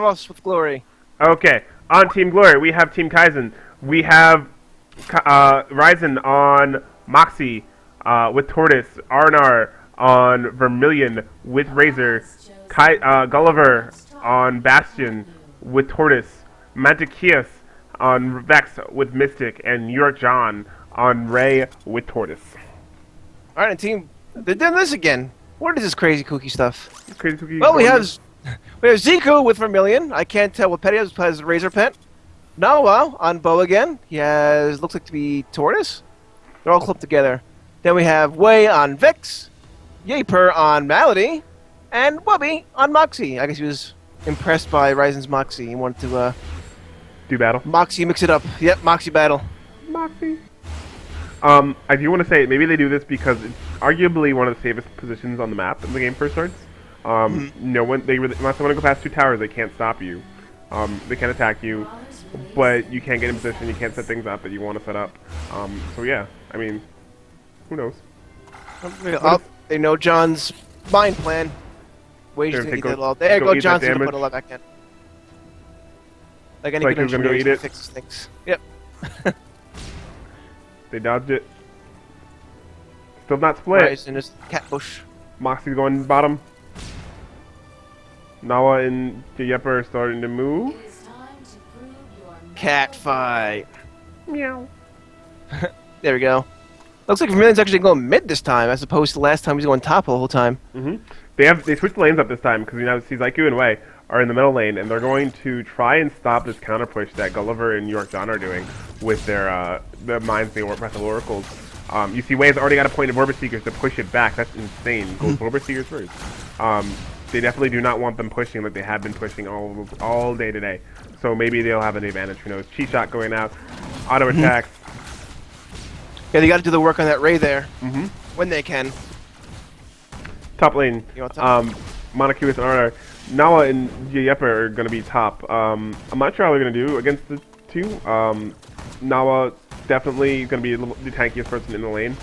us with glory. Okay, on Team Glory, we have Team Kaizen. We have Ryzen on Moxie with Tortoise, Arnar on Vermilion with Razor, Gulliver on Bastion with Tortoise, Mantikias on Vex with Mystic, and New York John on Ray with Tortoise. All right, and team, they're doing this again. What is this crazy kooky stuff? Crazy cookie. Well, we have Zico with Vermilion. I can't tell what pet he has Razor pet. Noah on Bow again. He has looks like to be Tortoise. They're all clumped together. Then we have Wei on Vix, Yaper on Malady, and Wubby on Moxie. I guess he was impressed by Ryzen's Moxie. He wanted to do battle. Moxie mix it up. Yep, Moxie battle. Moxie. I do want to say maybe they do this because it's arguably one of the safest positions on the map when the game first starts. No one unless they want to go past two towers, they can't stop you. They can't attack you, but you can't get in position. You can't set things up that you want to set up. So yeah, I mean, who knows? They know John's mind plan. Wait, just gonna eat that all. There you go, John's gonna put a lot back in. Like any good gonna go eat it. Fixes things. Yep. They dodged it. Still not split. Right, in his cat bush. Moxie's going bottom. Nawa and Yeper are starting to move. Cat fight. Meow. There we go. Looks like Vermilion's actually going mid this time, as opposed to last time he was going top the whole time. They switched the lanes up this time because Zico and Wei are in the middle lane, and they're going to try and stop this counter push that Gulliver and New York John are doing with their the Minds being Breath of Oracles. You see, Wei's already got a point of Orbit Seekers to push it back. That's insane. Go for Orbit Seekers first. They definitely do not want them pushing like they have been pushing all day today. So maybe they'll have an advantage. Who knows? Cheat shot going out. Auto attacks. Yeah, they got to do the work on that Ray there. When they can. Top lane. Monocuous and Arnar. Nala and Yeper are going to be top. I'm not sure how they're going to do against the two. Nala definitely going to be the tankiest person in the lane.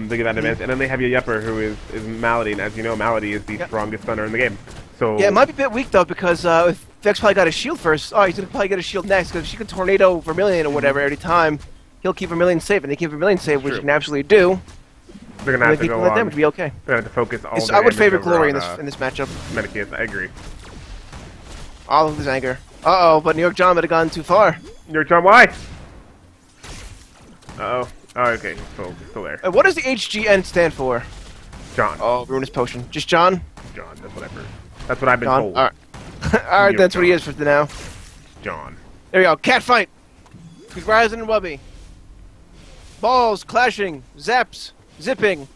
They get that advantage. And then they have Yeper, who is Malady. And as you know, Malady is the strongest stunner in the game. So yeah, it might be a bit weak, though, because if Vex probably got a shield first. Oh, he's going to probably get a shield next, because if she can Tornado Vermilion or whatever every time, he'll keep Vermilion safe. And they keep Vermilion safe, which he can absolutely do. They're going to have to go on. Them to be okay. They're going to have to focus all I would favor Glory in this matchup. Medicus, I agree. All of his anger. Uh-oh, but New York John might have gone too far. New York John, why? Uh-oh. Oh, okay. Still there. What does the HGN stand for? John. Oh, Ruinous Potion. Just John? John, that's what I've heard. That's what I've been John? told. Alright, Alright, that's what he is for now. John. There we go. Cat fight! Ryzen and Wubby. Balls clashing. Zaps. Zipping.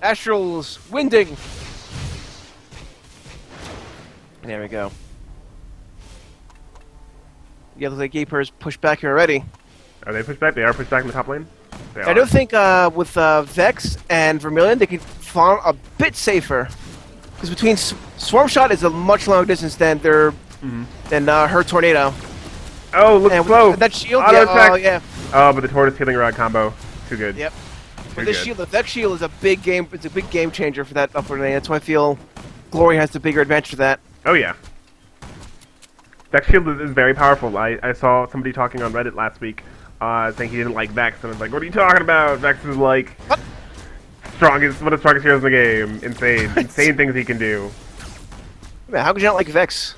Astrals. Winding. There we go. Yeah, looks like Yaper's pushed back here already. Are they pushed back? They are pushed back in the top lane? I do think with Vex and Vermilion, they can farm a bit safer. Because between Swarm Shot is a much longer distance than her Tornado. Oh, look slow! That shield, yeah. Oh, but the Tortoise Healing Rod combo, too good. Yep. But this shield, the Vex shield is a big game. It's a big game changer for that upper lane. That's why I feel Glory has the bigger advantage for that. Oh yeah. Vex shield is very powerful. I saw somebody talking on Reddit last week, saying he didn't like Vex, and I was like, "What are you talking about? Vex is like one of the strongest heroes in the game. Insane things he can do." Man, how could you not like Vex?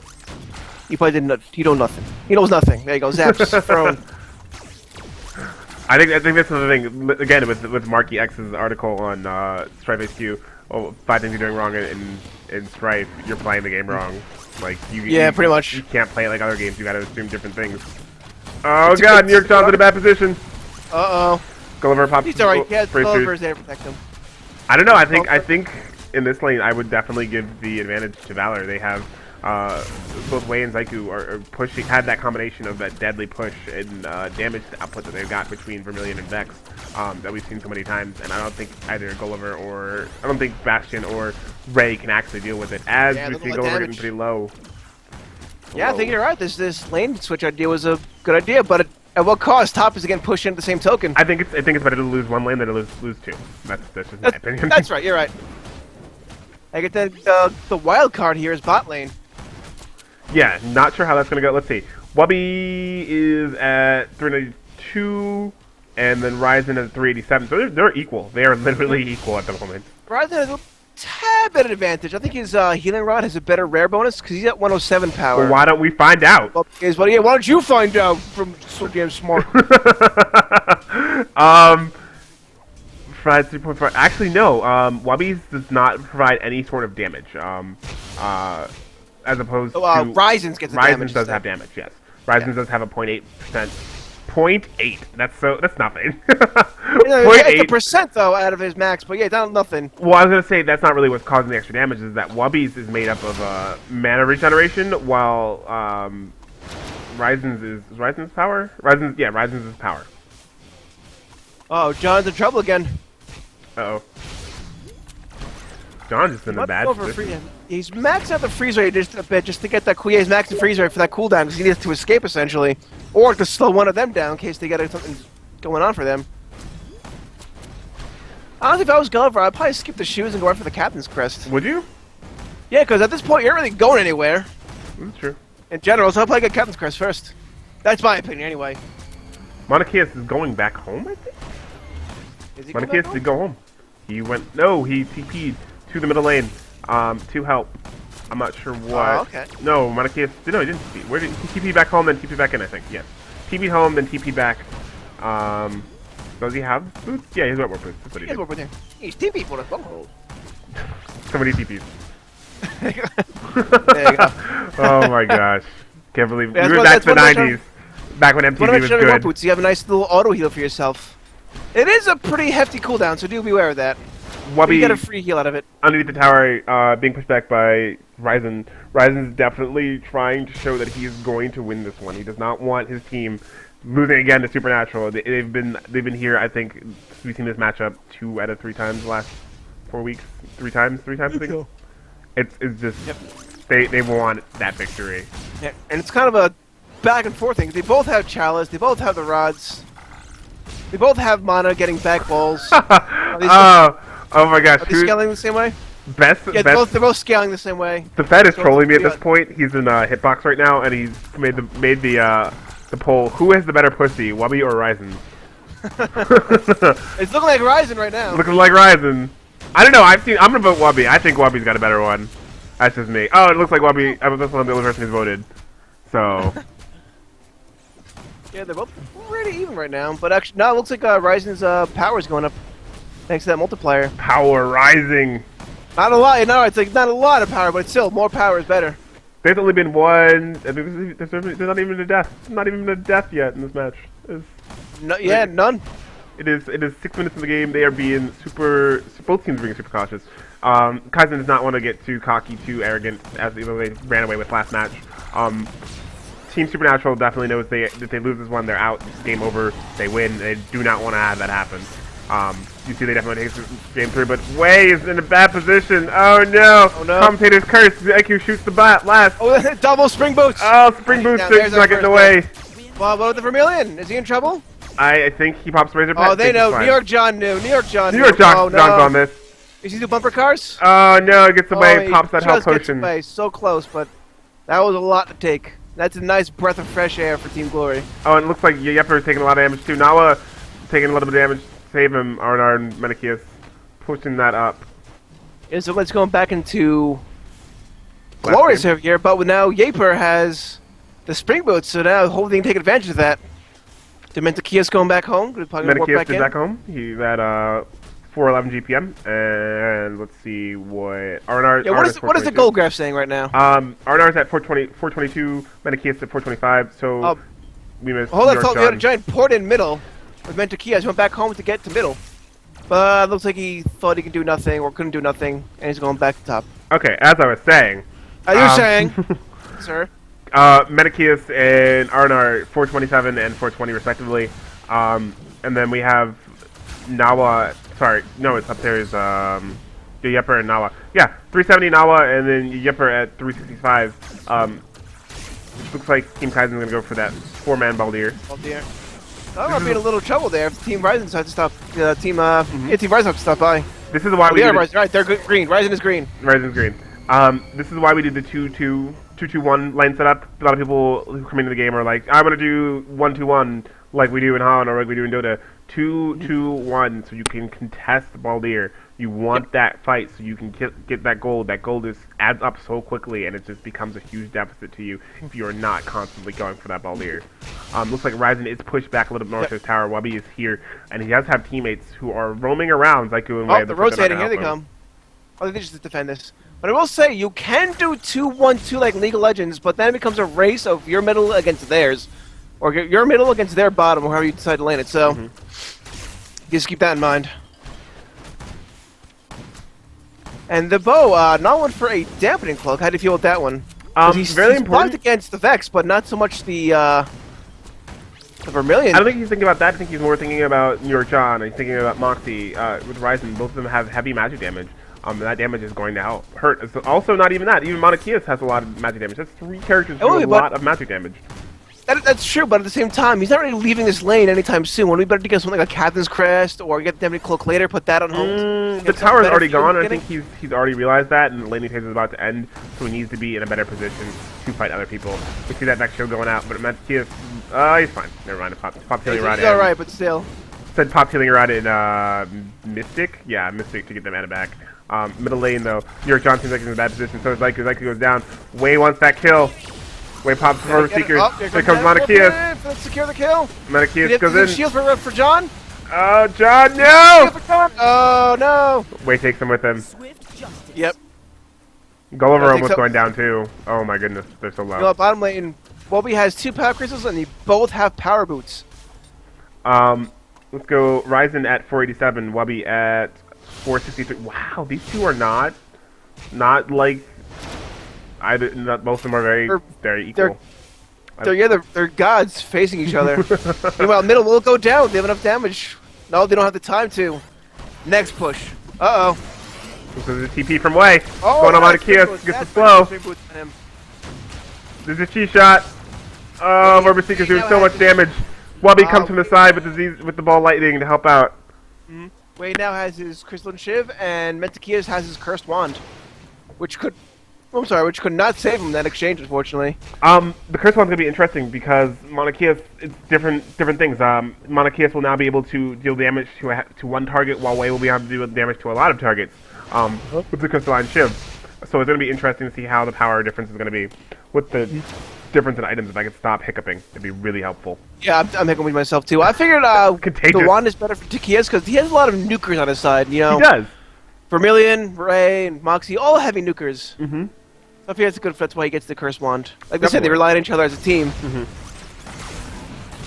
He probably didn't. He knows nothing. He knows nothing. There you go. Zaps thrown. I think that's the thing. Again, with Marky X's article on StrifeHQ, 5 things you're doing wrong in Strife. You're playing the game wrong. Like pretty much. You can't play it like other games. You got to assume different things. Oh God, New York John's in a bad position. Uh-oh. Gulliver pops. He's alright. Yeah, Gulliver's there to protect him. I don't know. I think in this lane, I would definitely give the advantage to Valor. They have both Wei and Zico are pushing. Had that combination of that deadly push and damage output that they've got between Vermilion and Vex that we've seen so many times. And I don't think either Gulliver or Bastion or Ray can actually deal with it. As we see Gulliver getting pretty low. Yeah, I think you're right. This lane switch idea was a good idea, but at what cost? Top is again pushed into the same token. I think it's better to lose one lane than to lose two. That's just my opinion. That's right. You're right. I get the wild card here is bot lane. Yeah, not sure how that's gonna go. Let's see. Wubby is at 392, and then Ryzen is at 387. So they're equal. They are literally equal at the moment. Ryzen has a tad bit of advantage. I think his healing rod has a better rare bonus because he's at 107 power. Well, why don't we find out? Well, why don't you find out from so damn smart? Provide 3.5. Actually, no. Wubby's does not provide any sort of damage. As opposed to Ryzen's gets the damage. Ryzen does have damage. Yes, Ryzen does have a 0.8%. 0.8. That's nothing. It's a percent though out of his max, but yeah, that's nothing. Well, I was gonna say that's not really what's causing the extra damage. Is that Wubby's is made up of mana regeneration, while Ryzen's is power. Ryzen's is power. Oh, John's in trouble again. Uh-oh. John's just in a bad position. He's maxed out the freeze rate just a bit, just to get that he's maxed the freeze rate for that cooldown, because he needs to escape, essentially. Or to slow one of them down, in case they got something going on for them. Honestly, if I was Gulliver, I'd probably skip the shoes and go right for the Captain's Crest. Would you? Yeah, because at this point, you're not really going anywhere. That's true. In general, so I'll probably get Captain's Crest first. That's my opinion, anyway. Monachius is going back home, I think? Monachius did go home. He went... No, he TP'd to the middle lane. To help. I'm not sure what. Oh, okay. No, Monachius... No, he didn't TP. Where did he TP back home, then TP back in, I think. Yes. TP home, then TP back. Does he have boots? Yeah, he's got more boots. That's what he did. He's TP for the bunghole. So many TPs. There you go. Oh my gosh. Can't believe... Yeah, we were back to the 90s. Back when MTV was good. Boots, you have a nice little auto heal for yourself. It is a pretty hefty cooldown, so do beware of that. Wubby, you get a free heal out of it. Underneath the tower, being pushed back by Ryzen. Ryzen's definitely trying to show that he is going to win this one. He does not want his team losing again to Supernatural. They've been here. I think we've seen this matchup 2 out of 3 times the last 4 weeks. 3 times. I think. It's just they want that victory. Yeah, and it's kind of a back and forth thing. They both have Chalice. They both have the rods. They both have mana getting back balls. Oh my gosh. Are they scaling the same way? Yeah, they're both scaling the same way. The Fed is trolling me at this point. He's in hitbox right now, and he's made the poll. Who has the better pussy, Wubby or Ryzen? It's looking like Ryzen right now. Looking like Ryzen. I don't know. I'm gonna vote Wubby. I think Wubby's got a better one. That's just me. Oh, it looks like Wubby. I'm the only person who's voted. So. Yeah, they're both pretty even right now. But actually, no, it looks like Ryzen's power is going up thanks to that multiplier. Power rising. Not a lot. No, it's like not a lot of power, but still, more power is better. There's only been one. There's not even a death. Not even a death yet in this match. None. It is 6 minutes in the game. They are being super. Both teams are being super cautious. Kaizen does not want to get too cocky, too arrogant, as even though they ran away with last match. Team Supernatural definitely knows if they lose this one, they're out. It's game over. They win. They do not want to have that happen. You see, they definitely take game 3, but Wei is in a bad position. Oh no! Oh, no. Commentator's curse. The IQ shoots the last. Oh, double spring boots. Oh, spring boots. He's not getting away. Well, what with the Vermilion? Is he in trouble? I think he pops Razor Pet. Oh, they know. New York John knew. New York John's John's on this. Is he do bumper cars? Oh no! It gets away. Pops that health potion. Away. So close, but that was a lot to take. That's a nice breath of fresh air for Team Glory. Oh, and it looks like Yepper is taking a lot of damage too. Nawa taking a little bit of damage. Save him, Arnar and Menachius. Pushing that up. Yeah, so let's go back into Glory's over here, but now Yaper has the spring boots, so now hopefully they can take advantage of that. Dementakia's going back home. Menachius is back home. He's at 411 GPM, and let's see what Arnar. Yeah, what is the goal graph saying right now? Arnar's at 422, Menachius at 425. So we missed. Hold on, I thought we had a giant port in middle. With Mentakias went back home to get to middle, but looks like he thought he could do nothing or couldn't do nothing, and he's going back to top. Okay, as I was saying. You're saying, sir. Menachius and Arnar 427 and 420 respectively, and then we have Nawa. Sorry, no, it's up there is Yepper and Nawa. Yeah, 370 Nawa, and then Yepper at 365. Looks like Team Kaizen is gonna go for that 4-man Baldir. I might be in a little trouble there if Team Ryzen decides to stop. Team Ryzen has to stop by. This is why we Ryzen, right? They're green. Ryzen is green. Ryzen's green. This is why we did the 2-2 2-2-1 lane setup. A lot of people who come into the game are like, I want to do 1-2-1 like we do in Han or like we do in Dota. 2-2-1 so you can contest the Baldir. You want that fight so you can get that gold. That gold just adds up so quickly and it just becomes a huge deficit to you if you're not constantly going for that Baldir. Looks like Ryzen is pushed back a little bit north of his tower. Wubby is here and he does have teammates who are roaming around Zyku and Wei. Oh, they're rotating. Here they come. Oh, they just defend this. But I will say, you can do 2-1-2 like League of Legends, but then it becomes a race of your middle against theirs. Or your middle against their bottom, or however you decide to lane it. So, just keep that in mind. And the bow, not one for a dampening cloak. How do you feel with that one? He's blocked against the Vex, but not so much the Vermilion. I don't think he's thinking about that. I think he's more thinking about New York John. He's thinking about Moxie with Ryzen. Both of them have heavy magic damage. And that damage is going to hurt. It's also, not even that. Even Monachius has a lot of magic damage. That's 3 characters who do a lot of magic damage. That's true, but at the same time, he's not really leaving this lane anytime soon. Wouldn't it be better to get something like Captain's Crest or get the Dampening Cloak later, put that on hold? The tower is already gone. I think he's already realized that, and the laning phase is about to end, so he needs to be in a better position to fight other people. We see that next shield going out, but Monachius, he's fine. Never mind. Pop healing rod in. He's alright, but still. Said pop healing rod in Mystic? Yeah, Mystic to get the mana back. Middle lane, though, New York John seems like he's in a bad position, so Zyku goes down. Wei wants that kill. Wei pops for Seekers. Here comes Monachius. Let's secure the kill. Monachius goes in. Shield for John. Oh, John, no! Oh, no. Wei takes him with him. Yep. Gulliver almost going down, too. Oh, my goodness. They're so low. You know, bottom lane, Wubby has 2 power crystals, and they both have power boots. Let's go Ryzen at 487, Wubby at 463. Wow, these two are not like... both of them are very equal. They're gods facing each other. Meanwhile, middle will go down. They have enough damage. No, they don't have the time to. Next push. Uh-oh. This is a TP from Wei. Oh, going on Monachius. Gets the slow. There's a chi shot. Oh, Berserker's doing so much damage. Wubby comes from the side with the ball lightning to help out. Wei now has his Crystalline Shiv, and Mentakias has his Cursed Wand, which could not save him in that exchange, unfortunately. The Cursed Wand's gonna be interesting because Monachius, it's different things. Monachius will now be able to deal damage to one target, while Wei will be able to do damage to a lot of targets with the Crystalline Shiv. So it's gonna be interesting to see how the power difference is gonna be with the difference in items. If I could stop hiccuping, it'd be really helpful. Yeah, I'm hiccuping myself too. I figured the wand is better for Takias because he has a lot of nukers on his side. You know, he does. Vermilion, Ray, and Moxie, all heavy nukers. Mm-hmm. So I figure that's why he gets the Cursed Wand. Like they said, they rely on each other as a team.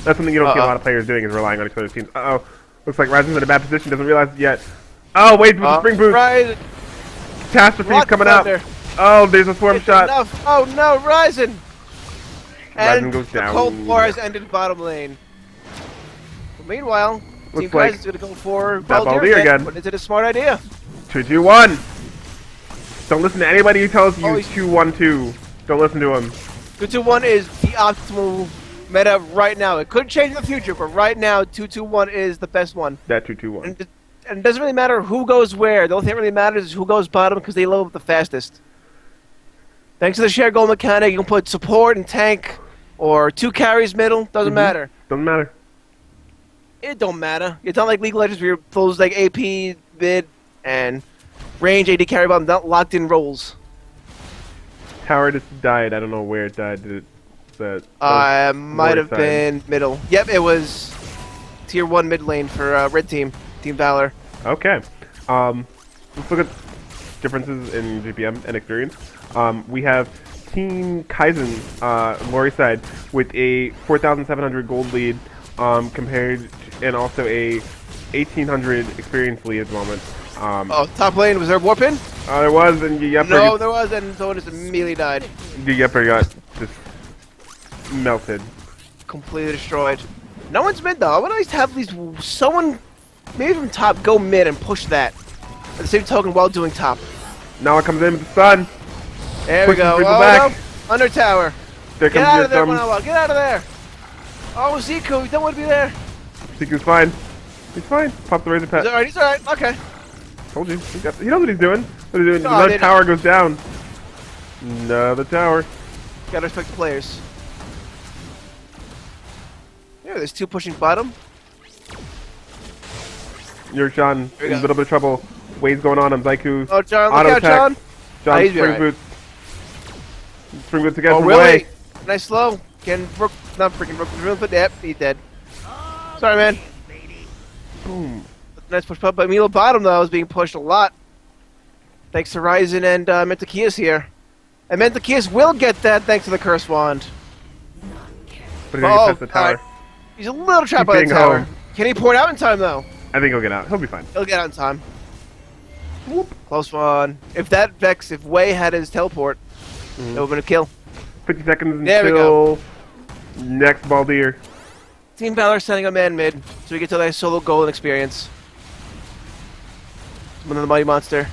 That's something you don't see a lot of players doing, is relying on each other's teams. Uh-oh. Looks like Ryzen's in a bad position, doesn't realize it yet. Oh, wait, with the spring boost. Right. Catastrophe's coming out. Oh, there's a swarm shot. Enough. Oh, no, Ryzen. Ryzen goes down. The Cold War has ended bottom lane. But meanwhile, Team Kaizen is going to go for Baldir again. But is it a smart idea? 2-2-1. Don't listen to anybody who tells you 2-1-2. Don't listen to him. 2-2-1 is the optimal meta right now. It could change in the future, but right now, 2-2-1 is the best one. That 2-2-1. And it doesn't really matter who goes where. The only thing that really matters is who goes bottom because they level up the fastest. Thanks to the shared goal mechanic, you can put support and tank or 2 carries middle. Doesn't matter. Doesn't matter. It don't matter. It's not like League of Legends where those like AP, mid, and range AD carry bottom, not locked in roles. Tower just died. I don't know where it died. Did it? Might have been middle. Yep, it was tier 1 mid lane for red team, Team Valor. Okay. Let's look at differences in GPM and experience. We have Team Kaizen, Lori side, with a 4,700 gold lead, compared, and also a 1,800 experience lead at the moment. Top lane, was there a warp in? There was, and Yepper. No, there was, and someone just immediately died. Yepper got just melted. Completely destroyed. No one's mid though. I would always have at least someone, maybe from top, go mid and push that. At the same token, while doing top. Now it comes in with the sun. There we go. Oh, back. No. Under tower. There Get out of there, Get out of there. Oh, Zico, you don't want to be there. Ziku's fine. He's fine. Pop the razor pet. He's alright. Okay. Told you. He knows what he's doing. What he's doing. Another tower goes down. Another tower. Gotta respect the players. Yeah, there's two pushing bottom. You're John in a little bit of trouble. Waves going on Zaiku. Oh, John, look Auto out, attack. John. John, he's spring right. boots. Spring boots again Oh, from really? Way. Nice slow. Not freaking broken, but yep, he's dead. Sorry, man. Boom. Nice push up, but Milo bottom though is being pushed a lot. Thanks to Ryzen and Mentakias here. And Mentakias will get that thanks to the Curse Wand. But he's gonna test the tower. Alright. He's a little trapped He's by the getting tower. home. Can he pour it out in time though? I think he'll get out. He'll be fine. He'll get out in time. Whoop. Close one. If Wei had his teleport, it would have been a kill. 50 seconds There we until next Baldir. Team Valor sending a man mid, so we get to that solo golden experience. One of the Mighty Monster.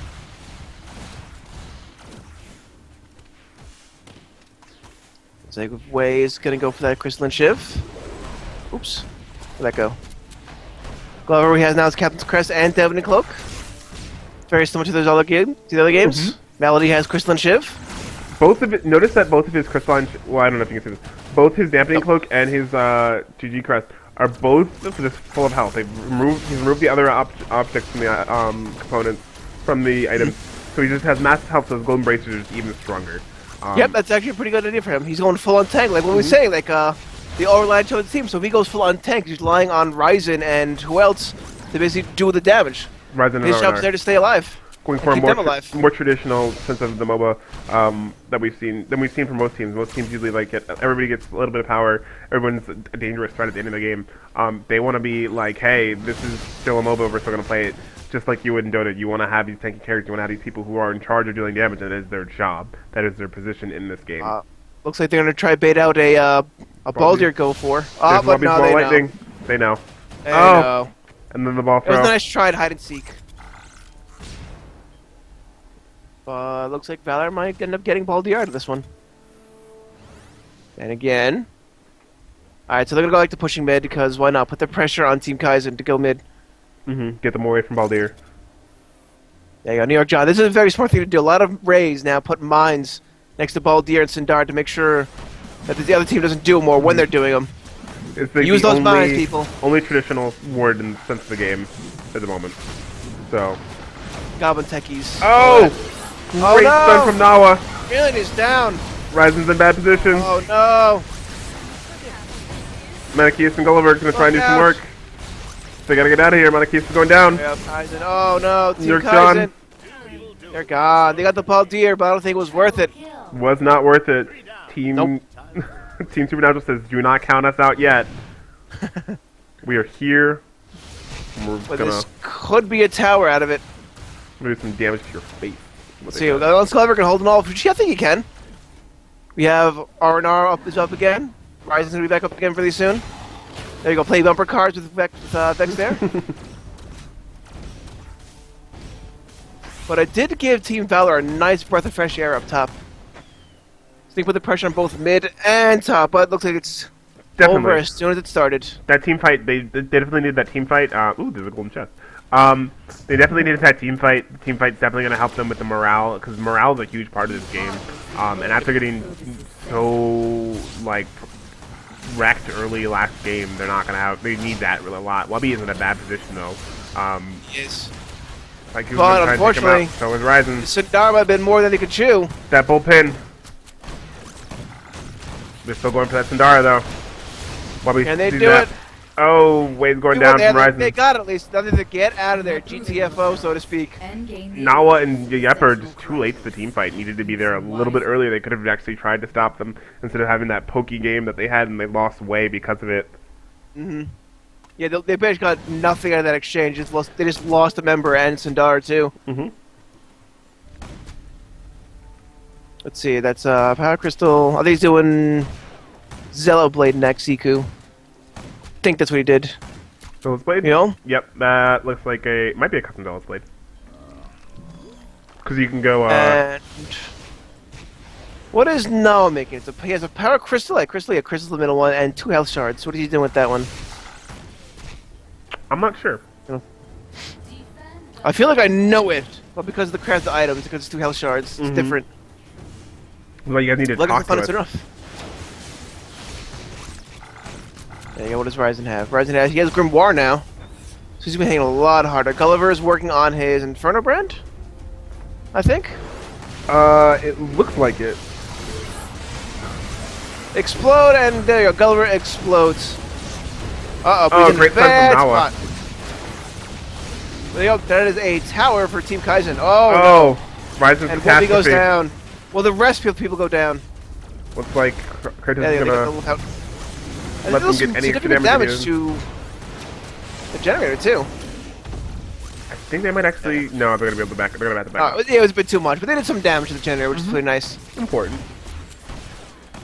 Looks like Wei is gonna go for that Crystalline Shiv. Oops. Where'd that go? Glover he has now is Captain's Crest and Devon and Cloak. Very similar to those other games. Melody has Crystalline Shiv. Both of it. Notice that both of his crystalline. Well, I don't know if you can see this. Both his dampening cloak and his GG crest are both just full of health. He's removed the other objects from the components from the items, so he just has massive health. So his golden bracers are just even stronger. Yep, that's actually a pretty good idea for him. He's going full on tank, like what we were saying, like the overland to the team. So if he goes full on tank, he's relying on Ryzen and who else to basically do the damage. Ryzen and His job's RNR. there to stay alive. Going for a keep them alive. more traditional sense of the MOBA that we've seen from most teams. Most teams usually like everybody gets a little bit of power. Everyone's a dangerous threat at the end of the game. They want to be like, hey, this is still a MOBA. We're still gonna play it just like you would in Dota. You want to have these tanky characters. You want to have these people who are in charge of dealing damage. That is their job. That is their position in this game. Looks like they're gonna try bait out a Baldir go for. There's But no, they lightning. know. They know. They know. And then the ball It was throw. a nice try to hide and seek. Looks like Valor might end up getting Baldir out of this one. And again. Alright, so they're gonna go like to pushing mid because why not? Put the pressure on Team Kaizen to go mid. Get them away from Baldir. There you go, New York John. This is a very smart thing to do. A lot of Rays now put mines next to Baldir and Sindar to make sure that the other team doesn't do them or when they're doing them. It's like Use the those only, mines, people. Only traditional ward in the sense of the game at the moment. So. Goblin techies. Oh! Oh, Great no! stun from Nawa. Million is down. Ryzen's in bad position. Oh no! Manakias and Gulliver are going to try and do some out. work. They got to get out of here. Manakias is going down. Yep, Kaizen. Oh no, Team York Kaizen. They're gone. They got the Baldir, but I don't think it was worth it. Was not worth it. Team Nope. Team Supernatural says, do not count us out yet. We are here. We're But going this to could be a tower out of it. do some damage to your face. Let's see. Unless Clever can hold it all. I think he can. We have RNR is up again. Ryzen's gonna be back up again pretty soon. There you go. Play bumper cards with Vex there. But I did give Team Valor a nice breath of fresh air up top. So they put the pressure on both mid and top, but it looks like it's over as soon as it started. That team fight, they definitely needed that team fight. Ooh, there's a golden chest. They definitely needed that team fight. The team fight's definitely going to help them with the morale, because morale is a huge part of this game. And after getting so, like, wrecked early last game, they're not going to have, they need that really a lot. Wubby is in a bad position, though. Yes. Like he was But trying to take him unfortunately, out. So was Ryzen. Sindar might have been more than they could chew. That bullpen. They're still going for that Sindara, though. Wubby Can they sees do that. it? Oh, Wade's going down from Ryzen. They got it at least. Nothing to get out of there. GTFO, so to speak. Nawa and Yep are just too late for the team fight. Needed to be there a little bit earlier. They could have actually tried to stop them instead of having that pokey game that they had, and they lost way because of it. Yeah, they basically got nothing out of that exchange. They just lost a member and Sindar too. Let's see. That's Power Crystal. Are they doing Zello Blade next, Iku? I think that's what he did. Zealous Blade? You know? Yep, that looks like might be a custom Zealous Blade. Because you can go, And what is Noah making? He has a Power Crystal, a Crystal's the middle one, and 2 health shards. What is he doing with that one? I'm not sure. I feel like I know it, but because of the craft items, because it's 2 health shards, it's different. Well, you guys need to Look at talk the fun to it's us. enough. There you go. What does Ryzen have? Ryzen has. He has Grimoire now. So he's been hitting a lot harder. Gulliver is working on his Inferno brand, I think. It looks like it. Explode, and there you go. Gulliver explodes. Uh-oh. Oh, he's in a great start bad from Nawa. spot. There you go. That is a tower for Team Kaizen. Oh, Oh, Ryzen's and Wolfie goes catastrophe. down. Well, the rest of the people go down. Looks like Kratos Yeah, is they got the gonna lookout. And let it does them some get any extra significant damage damage to the generator, too. I think they might actually. No, they're gonna be able to back. They're gonna have to back. Up. It was a bit too much, but they did some damage to the generator, which is pretty nice. Important.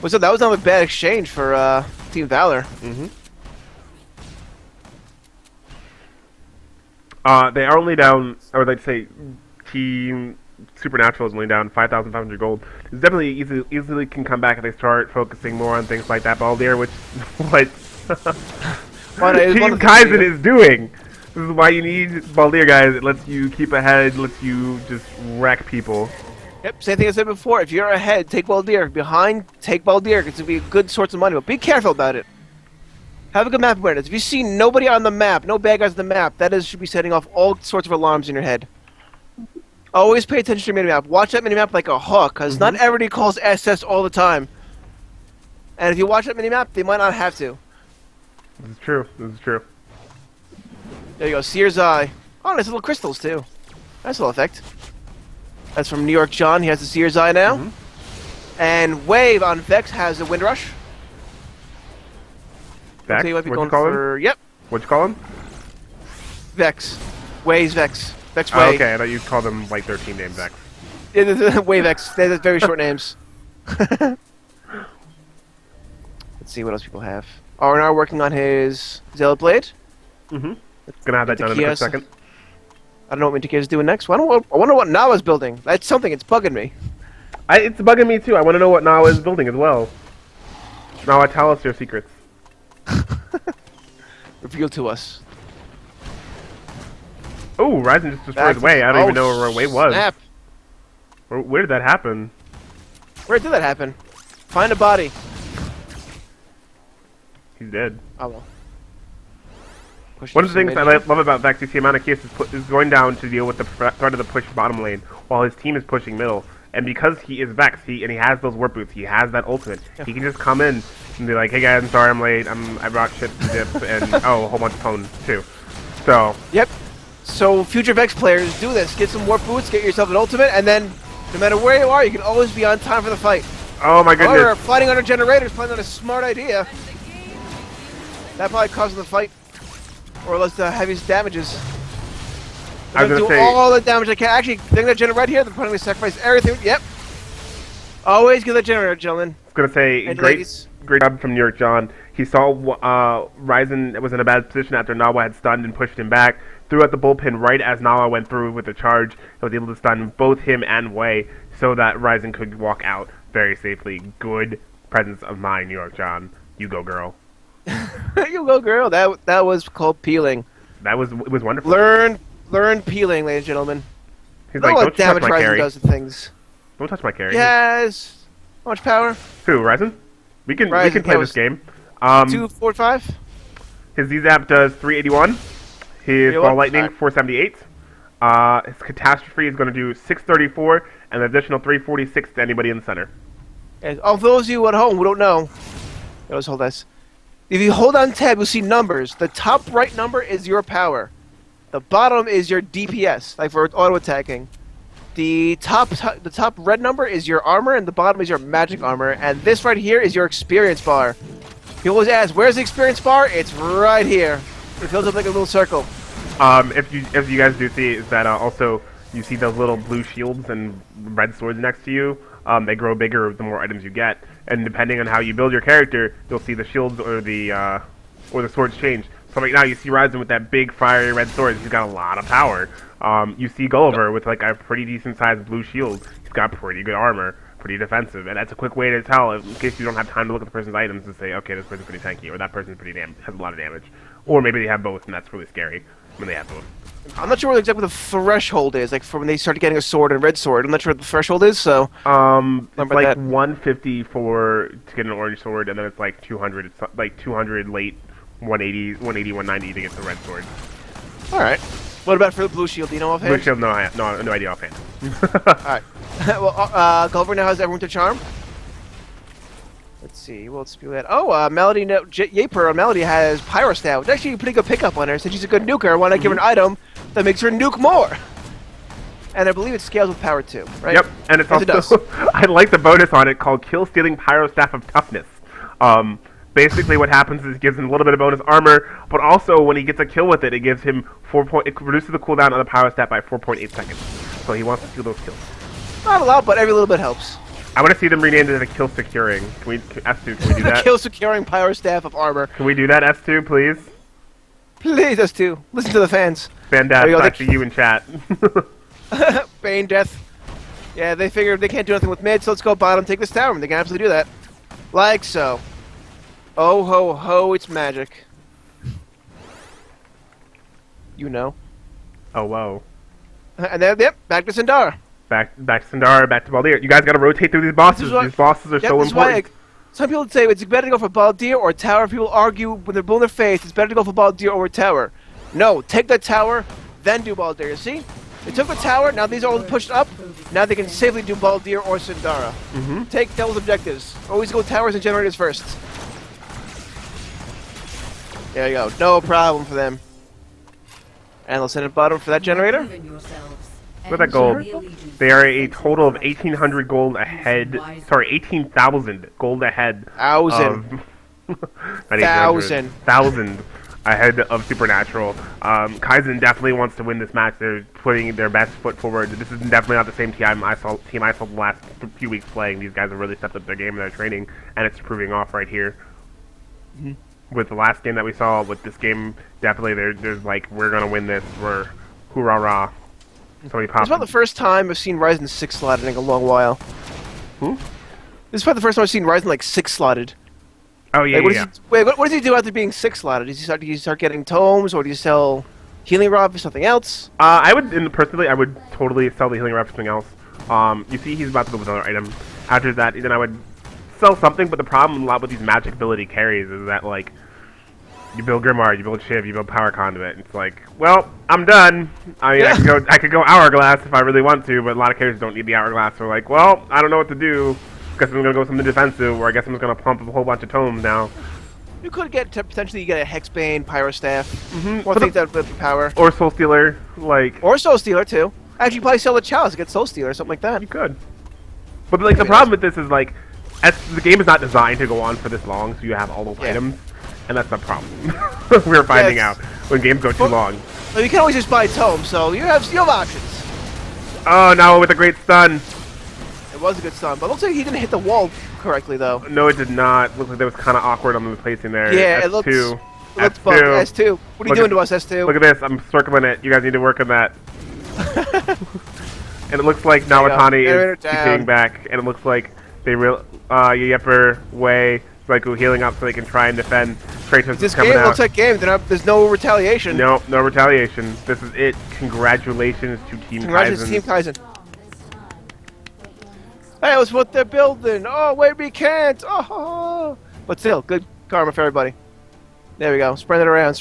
Well, so that was not a bad exchange for Team Valor. They are only down. I would like to say, Team Supernatural is only down 5,500 gold. It's definitely easily can come back if they start focusing more on things like that Baldir, which what Team Kaizen is doing. This is why you need Baldir, guys. It lets you keep ahead, lets you just wreck people. Yep, same thing I said before. If you're ahead, take Baldir. Behind, take Baldir. It's going to be a good source of money, but be careful about it. Have a good map awareness. If you see nobody on the map, no bad guys on the map, should be setting off all sorts of alarms in your head. Always pay attention to your minimap. Watch that minimap like a hawk, because not everybody calls SS all the time. And if you watch that minimap, they might not have to. This is true. This is true. There you go, Seer's Eye. Oh, nice little crystals, too. Nice little effect. That's from New York John. He has the Seer's Eye now. And Wave on Vex has a Wind Rush. Vex? So you might be What'd going you call for... him? Yep, What'd you call him? Vex. Wave's Vex. Vex Oh, Wave. okay, I thought you called them like 13 names Vex. Yeah, Wave X. They have very short names. Let's see what else people have. R&R working on his Zealot Blade. Gonna have that done in a quick second. I don't know what Mintakia's doing next. I wonder what Nawa's building. That's something. It's bugging me. It's bugging me too. I want to know what Nawa is building as well. Nawa, tell us your secrets. Reveal to us. Oh, Ryzen just destroyed Way. I don't even know where Way was. Snap. Where did that happen? Where did that happen? Find a body. He's dead. Oh well. One of the things I love about Vex is the amount of cases is going down to deal with the threat of the push bottom lane while his team is pushing middle. And because he is Vex, and he has those warp boots, he has that ultimate, he can just come in and be like, hey guys, I'm sorry I'm late, I brought shit to dip, and oh, a whole bunch of phones too. So. Yep. So future Vex players, do this. Get some warp boots, get yourself an ultimate, and then no matter where you are, you can always be on time for the fight. Oh my goodness. However, fighting under generators probably not a smart idea. That probably causes the fight. Or less the heaviest damages. I was They're gonna do say, all the damage they can. Actually, they're gonna generate right here. They're probably gonna sacrifice everything. Yep. Always get the generator, gentlemen. I was gonna say, And great ladies. job from New York John. He saw Ryzen was in a bad position after Nawa had stunned and pushed him back. Threw out the bullpen right as Nawa went through with the charge. He was able to stun both him and Wei so that Ryzen could walk out very safely. Good presence of mind, New York John. You go, girl. You go, girl. That was called peeling. It was wonderful. Learn peeling, ladies and gentlemen. He's Know like, what don't touch damage my Ryzen carry. does to things. Don't touch my carry. Yes. How much power? Who, Ryzen? We can Ryzen, play that this was game. 245. His Z-Zap does 381. His Ball Lightning, 478. His Catastrophe is going to do 634, and an additional 346 to anybody in the center. And all those of you at home who don't know, let's hold this. If you hold on tab, you'll see numbers. The top right number is your power. The bottom is your DPS, like for auto attacking. The top red number is your armor, and the bottom is your magic armor. And this right here is your experience bar. People always ask, "Where's the experience bar?" It's right here. It fills up like a little circle. If you guys do see, is that also you see those little blue shields and red swords next to you. They grow bigger the more items you get, and depending on how you build your character, you'll see the shields or the swords change. So right now you see Ryzen with that big fiery red sword. He's got a lot of power. You see Gulliver with like a pretty decent sized blue shield. He's got pretty good armor, pretty defensive, and that's a quick way to tell in case you don't have time to look at the person's items and say, okay, this person's pretty tanky, or that person's pretty has a lot of damage, or maybe they have both, and that's really scary when they have both. I'm not sure exactly what the threshold is, like for when they started getting a sword and red sword. I'm not sure what the threshold is, so It's like that. 150 for to get an orange sword, and then it's like 200. It's like 200 late, 180, 180, 190 to get the red sword. Alright. What about for the blue shield? Do you know offhand? Blue shield, no idea offhand. Alright. Well, Gulliver now has everyone to charm. Let's see. Well, let's do that. Oh, Melody, Yaper, Melody has Pyro Staff, which is actually a pretty good pickup on her. Since she's a good nuker, why not give her an item that makes her nuke more? And I believe it scales with power too, right? Yep, and it's Yes, also I like the bonus on it called Kill Stealing Pyro Staff of Toughness. Basically, what happens is it gives him a little bit of bonus armor, but also when he gets a kill with it, it gives him it reduces the cooldown on the Pyro Staff by 4.8 seconds. So he wants to steal those kills. Not a lot, but every little bit helps. I want to see them renamed it a Kill Securing. S2, can we do that? Kill securing Pyro Staff of armor. Can we do that, S2, please? Please, us too. Listen to the fans. Fan There Death, you go, back to you in chat. Bane Death. Yeah, they figured they can't do nothing with mid, so let's go bottom, take this tower, and they can absolutely do that. Like so. Oh ho ho, it's magic. You know. Oh, whoa. And then, yep, back to Sindara. Back to Sindara, back to Baldir. You guys gotta rotate through these bosses. These bosses are so this is why, important. some people say it's better to go for Baldir or tower. People argue when they're blue in their face, it's better to go for Baldir over tower. No, take the tower, then do Baldir. You see? They took the tower, now these are all pushed up. Now they can safely do Baldir or Sindara. Take Devil's objectives. Always go towers and generators first. There you go. No problem for them. And let's send it bottom for that generator. Look at that gold. They are a total of 1,800 gold ahead. Sorry, 18,000 gold ahead. Thousand. Thousand ahead of Supernatural. Kaizen definitely wants to win this match. They're putting their best foot forward. This is definitely not the same team I saw the last few weeks playing. These guys have really stepped up their game and their training, and it's proving off right here. With the last game that we saw, with this game, definitely there's like, we're gonna win this. We're hoorah. Somebody popped. It's about the first time I've seen Ryzen 6 slotted in a long while. This is probably the first time I've seen Ryzen like 6 slotted. Oh yeah, like, what does he do after being 6 slotted? Do you start getting tomes, or do you sell healing rod for something else? Personally, I would totally sell the healing rod for something else. You see, he's about to go with another item. After that, then I would sell something. But the problem a lot with these magic ability carries is that, like, you build Grimoire, you build Shiv, you build Power Conduit. It's like, well, I'm done. I mean, yeah. I could go Hourglass if I really want to, but a lot of characters don't need the Hourglass. They're like, well, I don't know what to do. Guess I'm gonna go something defensive, or I guess I'm just gonna pump a whole bunch of tomes now. You could potentially get a Hexbane, Pyro Staff, more things that with power, or Soul Stealer, like, or Soul Stealer too. Actually, you probably sell the Chalice to get Soul Stealer or something like that. You could, but like the problem with this is like, the game is not designed to go on for this long, so you have all those items, and that's the problem. We're finding out when games go too long. Well, you can always just buy Tome, so you have options. Oh no, with a great stun. It was a good stun, but it looks like he didn't hit the wall correctly, though. No, it did not. Looks like that was kind of awkward on the placing there. Yeah, S2. it looks bugged. S2. What are you doing to us, S2? Look at this. I'm circling it. You guys need to work on that. And it looks like Nawatani is keeping back, and it looks like they Yepper, Wei, Raikou healing up so they can try and defend. Kratos this is coming game out. looks like game. There's no retaliation. No retaliation. This is it. Congratulations to Team Kaizen. Congratulations, Team Kaizen. Hey, that's what they're building. Oh, wait, we can't. Oh, but still, good karma for everybody. There we go. Spread it around.